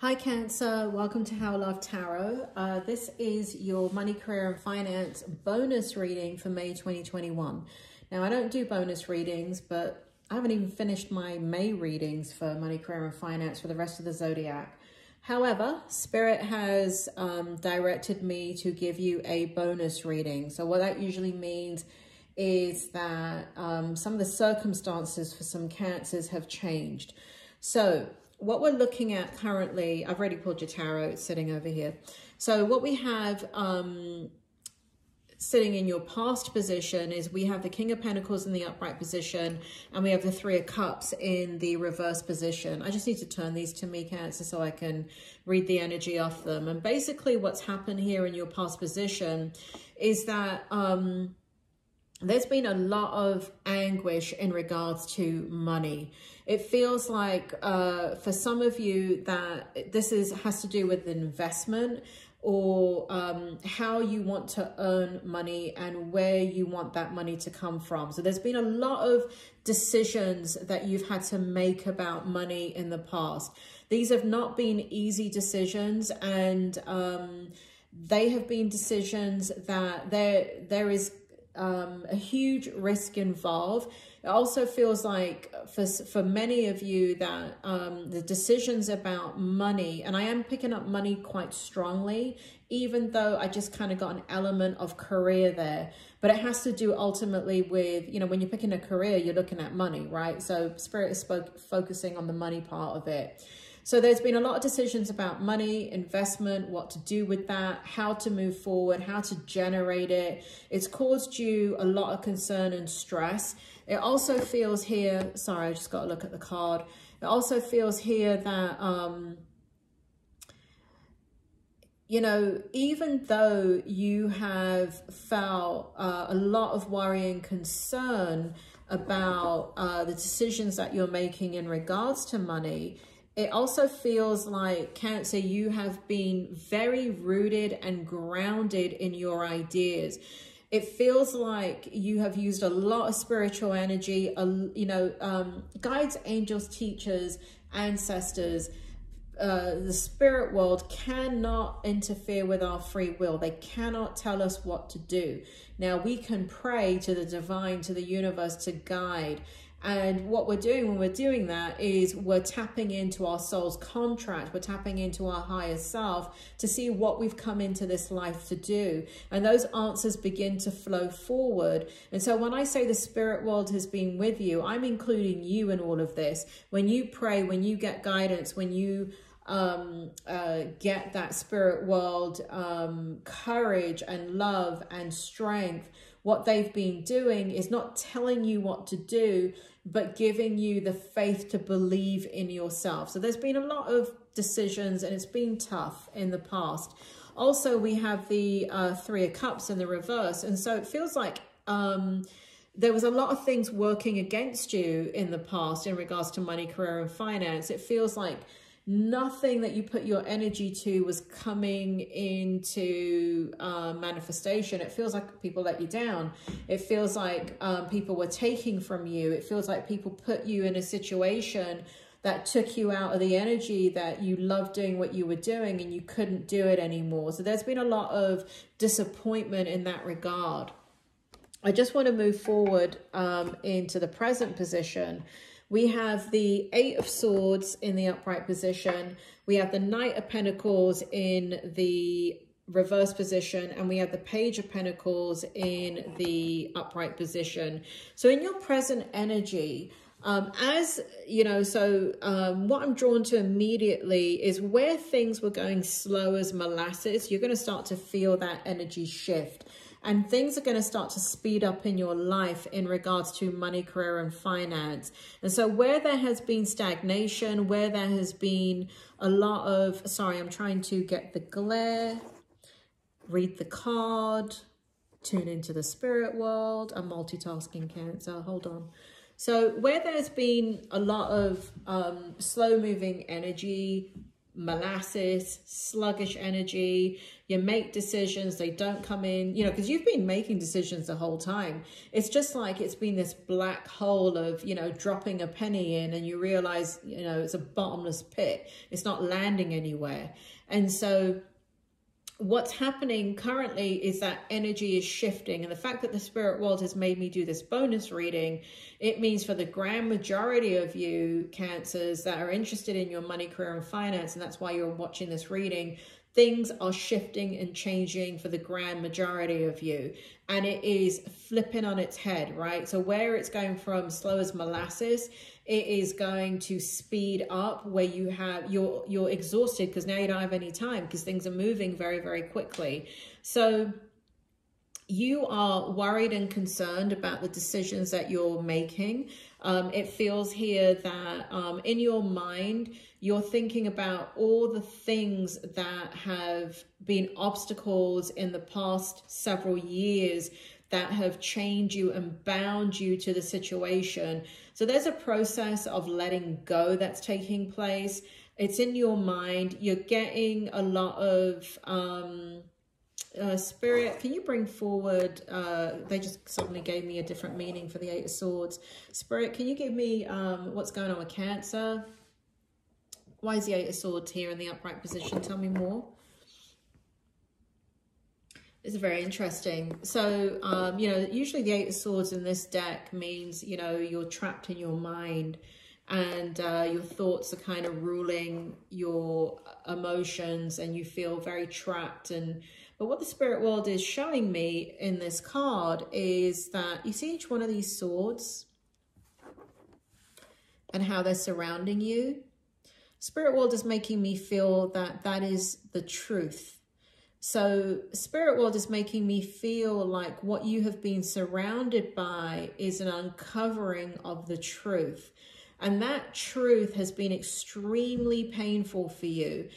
Hi Cancer, welcome to How Love Tarot. This is your money, career and finance bonus reading for May 2021. Now I don't do bonus readings, but I haven't even finished my May readings for money, career and finance for the rest of the zodiac. However, Spirit has directed me to give you a bonus reading. So what that usually means is that some of the circumstances for some Cancers have changed. So what we're looking at currently, I've already pulled your tarot, it's sitting over here. So what we have sitting in your past position is we have the King of Pentacles in the upright position and we have the Three of Cups in the reverse position. I just need to turn these to me, Cancer, so I can read the energy off them. And basically what's happened here in your past position is that there's been a lot of anguish in regards to money. It feels like for some of you that this has to do with investment or how you want to earn money and where you want that money to come from. So there's been a lot of decisions that you've had to make about money in the past. These have not been easy decisions, and they have been decisions that there is a huge risk involved. It also feels like for many of you that the decisions about money, and I am picking up money quite strongly, even though I just kind of got an element of career there, but it has to do ultimately with, you know, when you're picking a career, you're looking at money, right? So Spirit is focusing on the money part of it. So there's been a lot of decisions about money, investment, what to do with that, how to move forward, how to generate it. It's caused you a lot of concern and stress. It also feels here, sorry, I just got to look at the card. It also feels here that, you know, even though you have felt a lot of worry and concern about the decisions that you're making in regards to money, it also feels like, Cancer, you have been very rooted and grounded in your ideas. It feels like you have used a lot of spiritual energy, you know, guides, angels, teachers, ancestors. The spirit world cannot interfere with our free will. They cannot tell us what to do. Now, we can pray to the divine, to the universe to guide. And what we're doing when we're doing that is we're tapping into our soul's contract. We're tapping into our higher self to see what we've come into this life to do. And those answers begin to flow forward. And so when I say the spirit world has been with you, I'm including you in all of this. When you pray, when you get guidance, when you get that spirit world courage and love and strength, what they've been doing is not telling you what to do, but giving you the faith to believe in yourself. So there's been a lot of decisions and it's been tough in the past. Also, we have the Three of Cups in the reverse. And so it feels like there was a lot of things working against you in the past in regards to money, career and finance. It feels like nothing that you put your energy to was coming into manifestation. It feels like people let you down. It feels like people were taking from you. It feels like people put you in a situation that took you out of the energy that you loved doing what you were doing and you couldn't do it anymore. So there's been a lot of disappointment in that regard. I just want to move forward into the present position. We have the Eight of Swords in the upright position. We have the Knight of Pentacles in the reverse position. And we have the Page of Pentacles in the upright position. So in your present energy, as you know, so what I'm drawn to immediately is where things were going slow as molasses, you're going to start to feel that energy shift. And things are going to start to speed up in your life in regards to money, career, and finance. And so where there has been stagnation, where there has been a lot of, sorry, I'm trying to get the glare, read the card, tune into the spirit world. I'm multitasking, Cancer, hold on. So where there's been a lot of slow moving energy, molasses, sluggish energy. You make decisions, they don't come in, you know, because you've been making decisions the whole time. It's just like it's been this black hole of, you know, dropping a penny in and you realize, you know, it's a bottomless pit. It's not landing anywhere. And so what's happening currently is that energy is shifting. And the fact that the spirit world has made me do this bonus reading, it means for the grand majority of you Cancers that are interested in your money, career, and finance, and that's why you're watching this reading, things are shifting and changing for the grand majority of you. And it is flipping on its head, right? So where it's going from slow as molasses, it is going to speed up where you have, you're exhausted because now you don't have any time because things are moving very, very quickly. So you are worried and concerned about the decisions that you're making. It feels here that in your mind, you're thinking about all the things that have been obstacles in the past several years that have changed you and bound you to the situation. So there's a process of letting go that's taking place. It's in your mind. You're getting a lot of Spirit, can you bring forward, they just suddenly gave me a different meaning for the Eight of Swords. Spirit, can you give me what's going on with Cancer? Why is the Eight of Swords here in the upright position? Tell me more. It's very interesting. So, you know, usually the Eight of Swords in this deck means, you know, you're trapped in your mind and your thoughts are kind of ruling your emotions and you feel very trapped. But what the spirit world is showing me in this card is that you see each one of these swords and how they're surrounding you. Spirit world is making me feel that that is the truth. So spirit world is making me feel like what you have been surrounded by is an uncovering of the truth. And that truth has been extremely painful for you.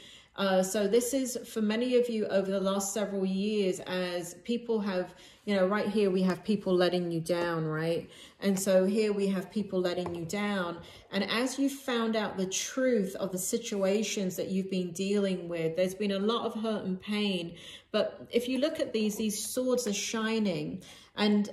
So this is for many of you over the last several years as people have, you know, right here we have people letting you down, right? And so here we have people letting you down. And as you found out the truth of the situations that you've been dealing with, there's been a lot of hurt and pain. But if you look at these swords are shining and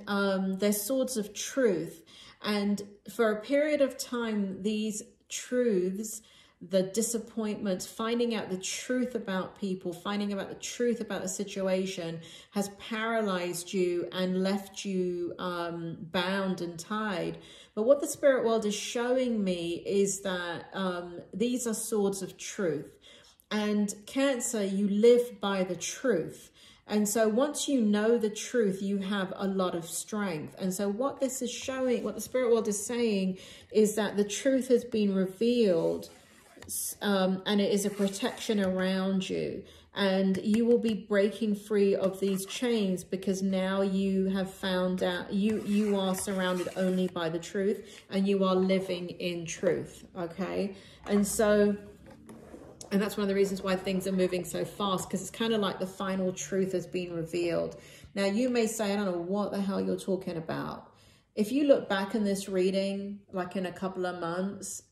they're swords of truth. And for a period of time, these truths, the disappointments, finding out the truth about people, finding out the truth about the situation has paralyzed you and left you bound and tied. But what the spirit world is showing me is that these are swords of truth. And Cancer, you live by the truth. And so once you know the truth, you have a lot of strength. And so what this is showing, what the spirit world is saying is that the truth has been revealed. And it is a protection around you, and you will be breaking free of these chains because now you have found out you are surrounded only by the truth and you are living in truth. Okay, and so, and that's one of the reasons why things are moving so fast, because it's kind of like the final truth has been revealed. Now you may say, I don't know what the hell you're talking about. If you look back in this reading, like in a couple of months,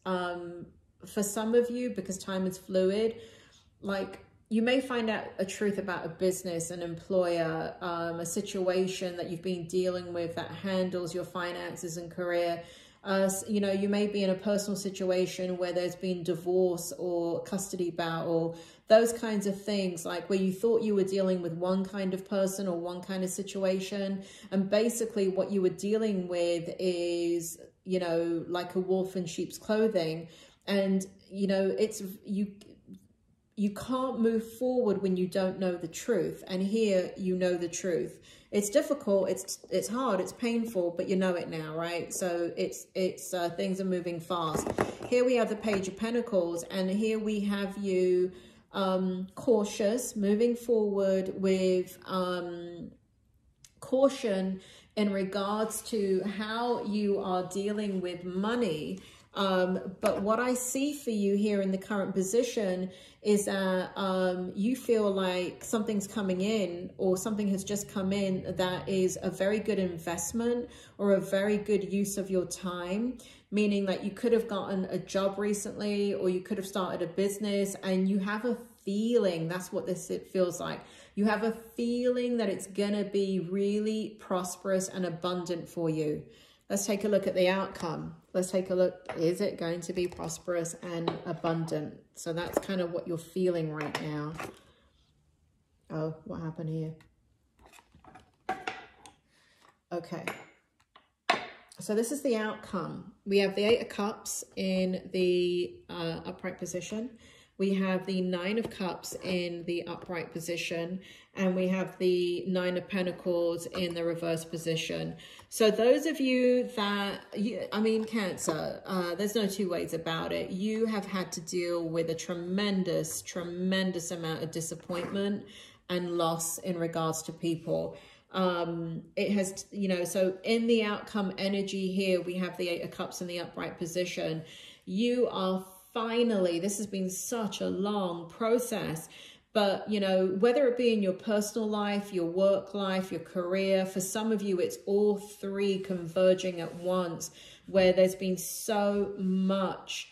for some of you, because time is fluid, like you may find out a truth about a business, an employer, a situation that you've been dealing with that handles your finances and career. You know, you may be in a personal situation where there's been divorce or custody battle, those kinds of things, like where you thought you were dealing with one kind of person or one kind of situation. And basically what you were dealing with is, you know, like a wolf in sheep's clothing. And, you know, it's you can't move forward when you don't know the truth. And here you know the truth. It's difficult, it's hard, it's painful, but you know it now, right? So it's things are moving fast. Here we have the Page of Pentacles, and here we have you cautious, moving forward with caution in regards to how you are dealing with money. But what I see for you here in the current position is that you feel like something's coming in, or something has just come in that is a very good investment or a very good use of your time. meaning that you could have gotten a job recently, or you could have started a business, and you have a feeling, that's what it feels like. You have a feeling that it's going to be really prosperous and abundant for you. Let's take a look at the outcome. Let's take a look. Is it going to be prosperous and abundant? So that's kind of what you're feeling right now. Oh, what happened here? Okay. So this is the outcome. We have the 8 of Cups in the upright position. We have the 9 of Cups in the upright position, and we have the 9 of Pentacles in the reverse position. So those of you that, I mean, Cancer, there's no two ways about it. You have had to deal with a tremendous, tremendous amount of disappointment and loss in regards to people. It has, you know, so in the outcome energy here, we have the 8 of Cups in the upright position. You are finally, this has been such a long process, but, you know, whether it be in your personal life, your work life, your career, for some of you, it's all three converging at once, where there's been so much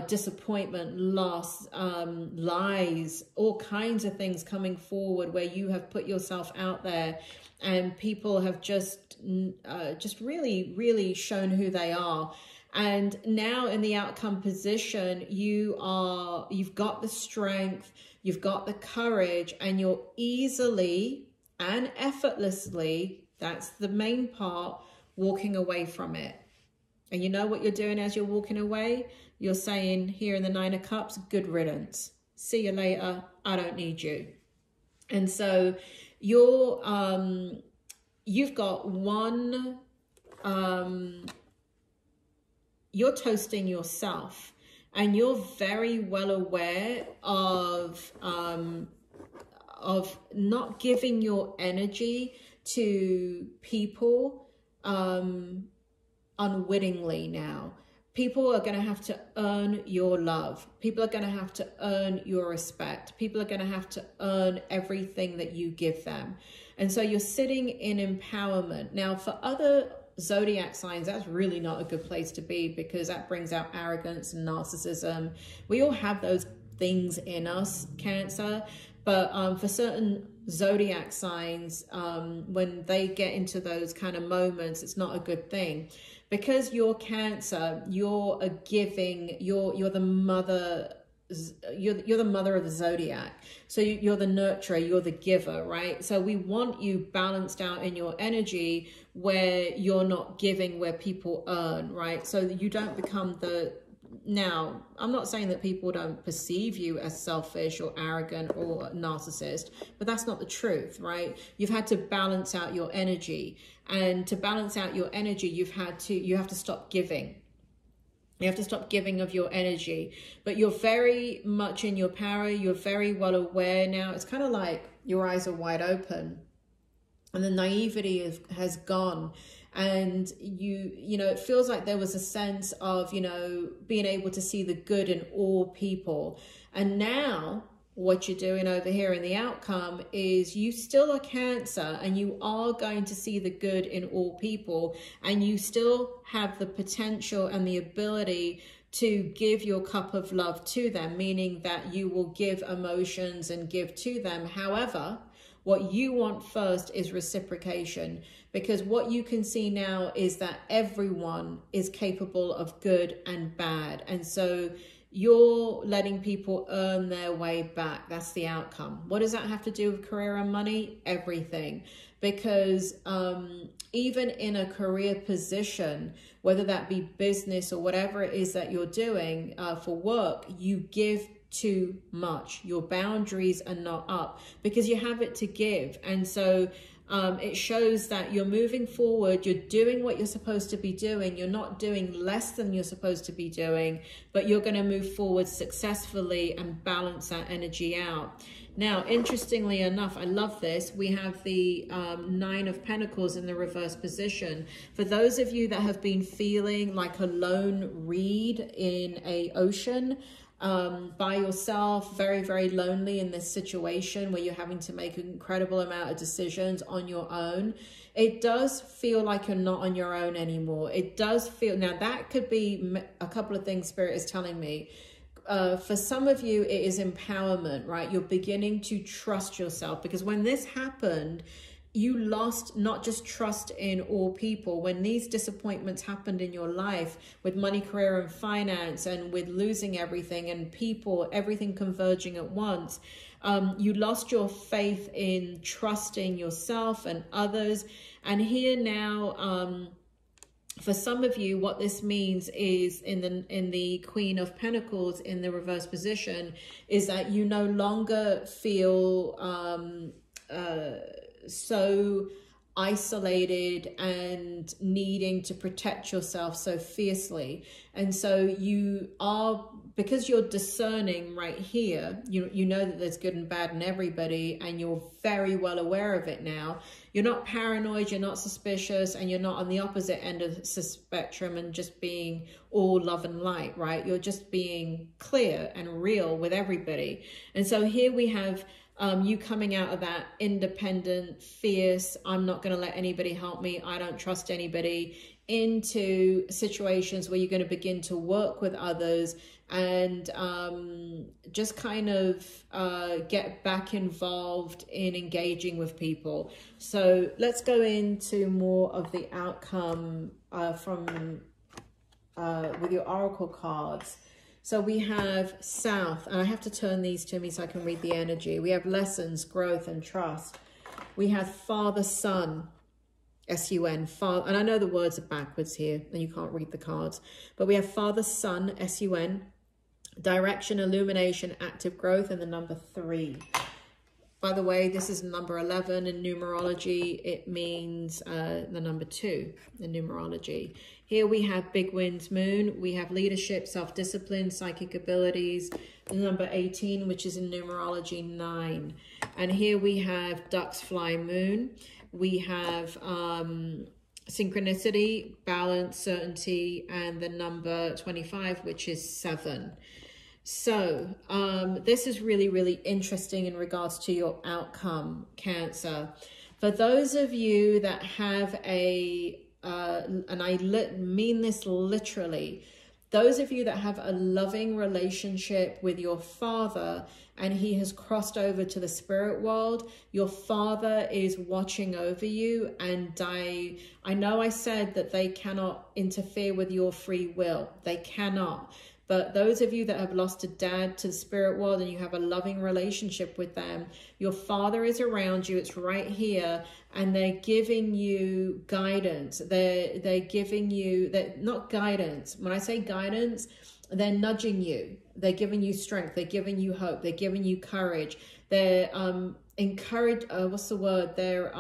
disappointment, loss, lies, all kinds of things coming forward, where you have put yourself out there and people have just really shown who they are. And now in the outcome position, you've got the strength, you've got the courage, and you're easily and effortlessly, that's the main part, walking away from it. And you know what you're doing as you're walking away? You're saying here in the 9 of Cups, good riddance. See you later. I don't need you. And so you've got one, you're toasting yourself, and you're very well aware of not giving your energy to people unwittingly now. People are going to have to earn your love. People are going to have to earn your respect. People are going to have to earn everything that you give them. And so you're sitting in empowerment. Now, for other zodiac signs, that's really not a good place to be, because that brings out arrogance and narcissism. We all have those things in us, Cancer. But for certain zodiac signs, when they get into those kind of moments, it's not a good thing. Because you're Cancer, you're a giving, you're the mother, you're the mother of the zodiac. So you're the nurturer, you're the giver, right? So we want you balanced out in your energy, where you're not giving where people earn, right? So that you don't become the... Now, I'm not saying that people don't perceive you as selfish or arrogant or narcissist, but that's not the truth, right? You've had to balance out your energy, and to balance out your energy, you have to stop giving. You have to stop giving of your energy, but you're very much in your power. You're very well aware now. It's kind of like your eyes are wide open, and the naivety has gone. And you know, it feels like there was a sense of, you know, being able to see the good in all people. And now what you're doing over here in the outcome is you still are Cancer, and you are going to see the good in all people. And you still have the potential and the ability to give your cup of love to them, meaning that you will give emotions and give to them. However, what you want first is reciprocation, because what you can see now is that everyone is capable of good and bad. And so you're letting people earn their way back. That's the outcome. What does that have to do with career and money? Everything. Because even in a career position, whether that be business or whatever it is that you're doing for work, you give too much. Your boundaries are not up because you have it to give. And so it shows that you're moving forward, you're doing what you're supposed to be doing, you're not doing less than you're supposed to be doing, but you're going to move forward successfully and balance that energy out. Now, interestingly enough, I love this. We have the 9 of Pentacles in the reverse position. For those of you that have been feeling like a lone reed in an ocean, by yourself, very, very lonely in this situation where you're having to make an incredible amount of decisions on your own. It does feel like you're not on your own anymore. It does feel, now that could be a couple of things Spirit is telling me. For some of you, it is empowerment, right? You're beginning to trust yourself, because when this happened, you lost not just trust in all people. When these disappointments happened in your life with money, career, and finance, and with losing everything and people, everything converging at once, you lost your faith in trusting yourself and others. And here now, for some of you, what this means is in the Queen of Pentacles in the reverse position is that you no longer feel so isolated and needing to protect yourself so fiercely. And so you are, because you're discerning right here, you know that there's good and bad in everybody, and you're very well aware of it now. You're not paranoid, you're not suspicious, and you're not on the opposite end of the spectrum and just being all love and light, right? You're just being clear and real with everybody. And so here we have you coming out of that independent, fierce, I'm not going to let anybody help me, I don't trust anybody, into situations where you're going to begin to work with others and just kind of get back involved in engaging with people. So let's go into more of the outcome from with your oracle cards. So we have South, and I have to turn these to me so I can read the energy. We have lessons, growth, and trust. We have Father, Son, S-U-N, Father, and I know the words are backwards here, and you can't read the cards, but we have Father, Son, S-U-N, direction, illumination, active growth, and the number 3. By the way, this is number 11 in numerology. It means the number 2 in numerology. Here we have Big Winds Moon. We have leadership, self-discipline, psychic abilities. The number 18, which is in numerology 9. And here we have Ducks Fly Moon. We have synchronicity, balance, certainty, and the number 25, which is 7. So this is really, really interesting in regards to your outcome, Cancer. For those of you that have a, and I mean this literally, those of you that have a loving relationship with your father and he has crossed over to the spirit world, your father is watching over you. And I know I said that they cannot interfere with your free will. They cannot. But those of you that have lost a dad to the spirit world and you have a loving relationship with them, your father is around you. It's right here. And they're giving you guidance. They're giving you, not guidance. When I say guidance, they're nudging you. They're giving you strength. They're giving you hope. They're giving you courage. They're what's the word? They're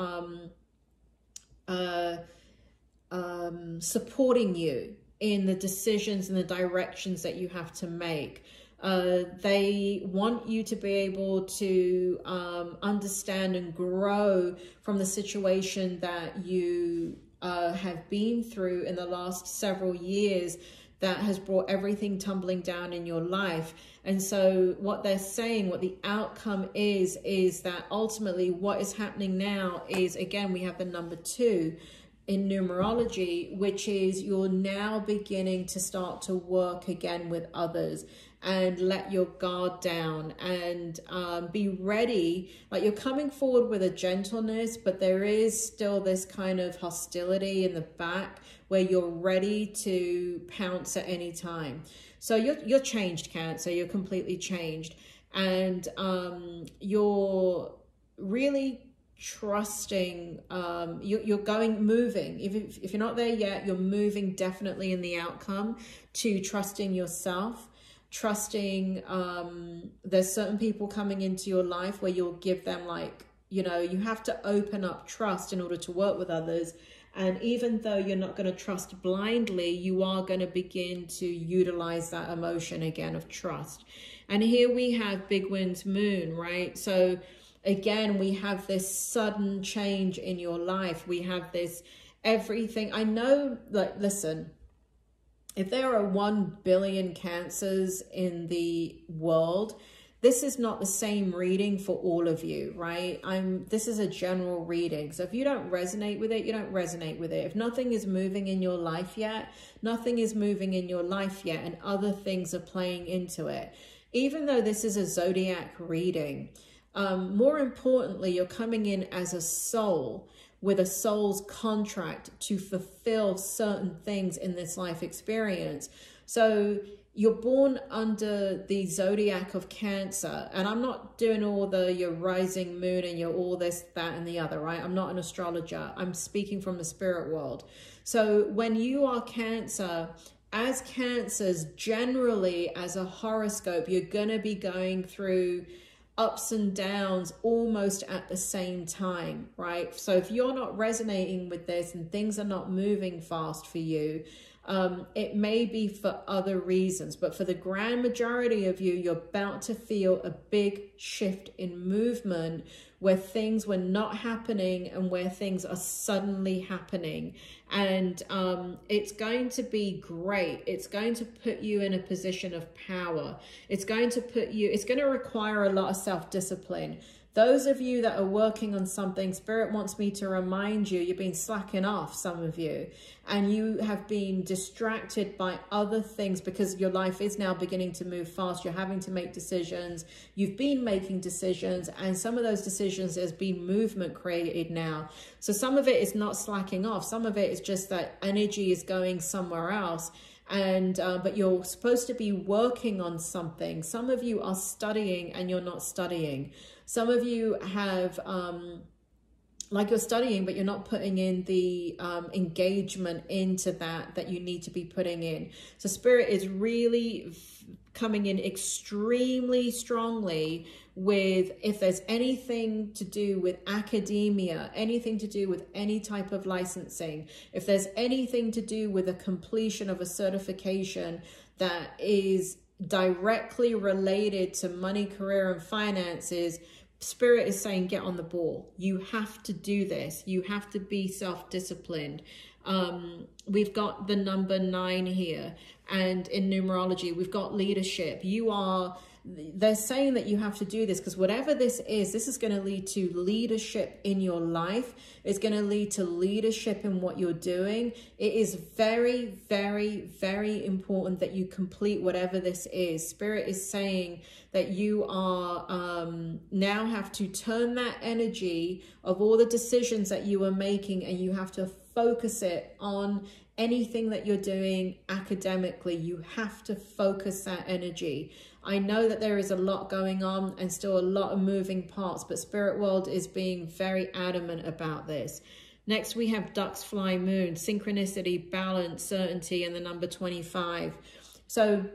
supporting you in the decisions and the directions that you have to make. They want you to be able to understand and grow from the situation that you have been through in the last several years that has brought everything tumbling down in your life. And so what they're saying, what the outcome is that ultimately what is happening now is, again, we have the number 2 in numerology, which is you're now beginning to start to work again with others and let your guard down and be ready. Like, you're coming forward with a gentleness, but there is still this kind of hostility in the back where you're ready to pounce at any time. So you're changed, Cancer. You're completely changed. And you're really trusting, you're moving. If you're not there yet, you're moving definitely in the outcome to trusting yourself, trusting there's certain people coming into your life where you'll give them, like, you know, you have to open up trust in order to work with others. And even though you're not going to trust blindly, you are going to begin to utilize that emotion again of trust. And here we have Big Winds Moon, right? So again, we have this sudden change in your life. We have this everything. I know, like, listen, if there are 1 billion cancers in the world, this is not the same reading for all of you, right? This is a general reading. So if you don't resonate with it, you don't resonate with it. If nothing is moving in your life yet, nothing is moving in your life yet, and other things are playing into it. Even though this is a zodiac reading, more importantly, you're coming in as a soul with a soul's contract to fulfill certain things in this life experience. So you're born under the zodiac of Cancer, and I'm not doing all your rising moon and your all this, that, and the other, right? I'm not an astrologer. I'm speaking from the spirit world. So when you are Cancer, as Cancers, generally as a horoscope, you're going to be going through ups and downs almost at the same time, right? So if you're not resonating with this and things are not moving fast for you, it may be for other reasons, but for the grand majority of you, you're about to feel a big shift in movement where things were not happening and where things are suddenly happening. And it's going to be great. It's going to put you in a position of power. It's going to require a lot of self-discipline. Those of you that are working on something, Spirit wants me to remind you, you've been slacking off, some of you, and you have been distracted by other things because your life is now beginning to move fast. You're having to make decisions. You've been making decisions, and some of those decisions, there's been movement created now. So some of it is not slacking off. Some of it is just that energy is going somewhere else. And but you're supposed to be working on something. Some of you are studying and you're not studying. Some of you have like you're studying, but you're not putting in the engagement into that you need to be putting in. So Spirit is really coming in extremely strongly with, if there's anything to do with academia, anything to do with any type of licensing, if there's anything to do with a completion of a certification that is directly related to money, career, and finances, Spirit is saying, get on the ball. You have to do this. You have to be self-disciplined. We've got the number 9 here, and in numerology, we've got leadership. They're saying that you have to do this because whatever this is going to lead to leadership in your life. It's going to lead to leadership in what you're doing. It is very, very, very important that you complete whatever this is. Spirit is saying that you are now have to turn that energy of all the decisions that you were making, and you have to focus it on anything that you're doing academically. You have to focus that energy. I know that there is a lot going on and still a lot of moving parts, but Spirit World is being very adamant about this. Next, we have Ducks Fly Moon, synchronicity, balance, certainty, and the number 25. So,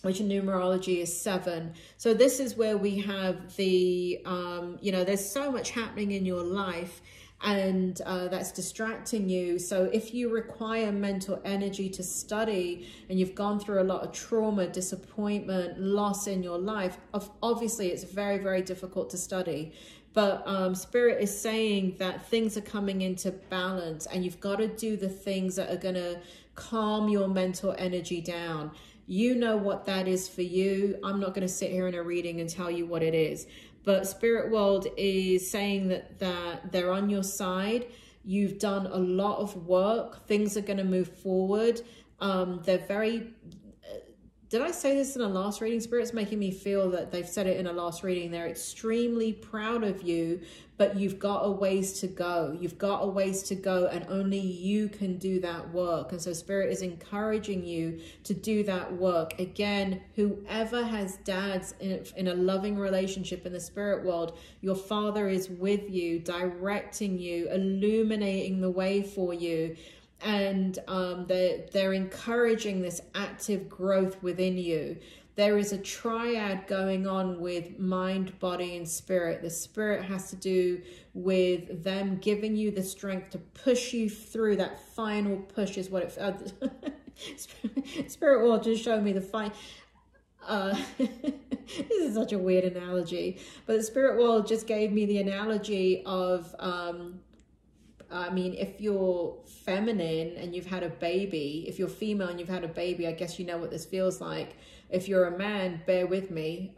which in numerology is 7. So this is where we have the, there's so much happening in your life, and that's distracting you. So if you require mental energy to study and you've gone through a lot of trauma, disappointment, loss in your life, obviously it's very, very difficult to study. But Spirit is saying that things are coming into balance, and you've got to do the things that are going to calm your mental energy down. You know what that is for you. I'm not going to sit here in a reading and tell you what it is. But Spirit World is saying that they're on your side. You've done a lot of work. Things are going to move forward. They're very... Did I say this in a last reading? Spirit's making me feel that they've said it in a last reading. They're extremely proud of you, but you've got a ways to go. You've got a ways to go, and only you can do that work. And so Spirit is encouraging you to do that work. Again, whoever has dads in a loving relationship in the spirit world, your father is with you, directing you, illuminating the way for you. And they're encouraging this active growth within you. There is a triad going on with mind, body, and spirit. The spirit has to do with them giving you the strength to push you through. That final push is what it... Spirit will just show me the final... this is such a weird analogy. But the spirit world just gave me the analogy of... I mean, if you're feminine and you've had a baby, if you're female and you've had a baby, I guess you know what this feels like. If you're a man, bear with me.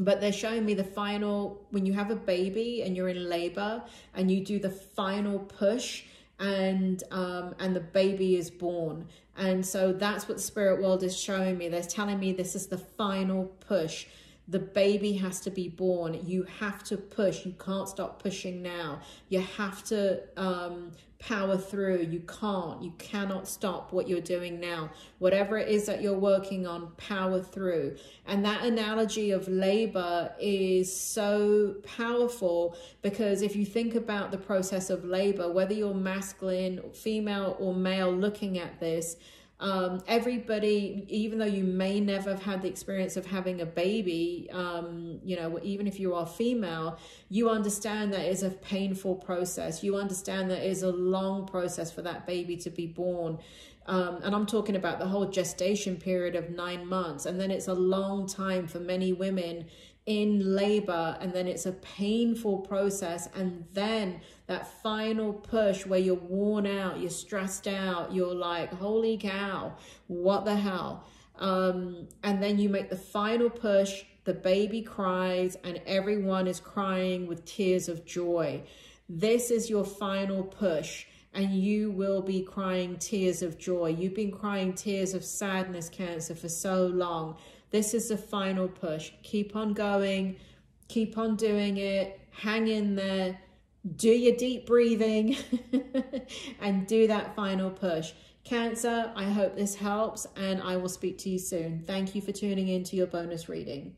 But they're showing me the final, when you have a baby and you're in labor and you do the final push, and the baby is born. And so that's what the spirit world is showing me. They're telling me this is the final push. The baby has to be born. You have to push. You can't stop pushing now. You have to power through. You cannot stop what you're doing now. Whatever it is that you're working on, power through. And that analogy of labor is so powerful, because if you think about the process of labor, whether you're masculine, female or male looking at this, everybody, even though you may never have had the experience of having a baby, you know, even if you are female, you understand that it's a painful process. You understand that it's a long process for that baby to be born. And I'm talking about the whole gestation period of 9 months. And then it's a long time for many women in labor, and then it's a painful process, and then that final push where you're worn out, you're stressed out, you're like, holy cow, what the hell? And then you make the final push, the baby cries, and everyone is crying with tears of joy. This is your final push, and you will be crying tears of joy. You've been crying tears of sadness, Cancer, for so long. This is the final push. Keep on going. Keep on doing it. Hang in there. Do your deep breathing and do that final push. Cancer, I hope this helps, and I will speak to you soon. Thank you for tuning in to your bonus reading.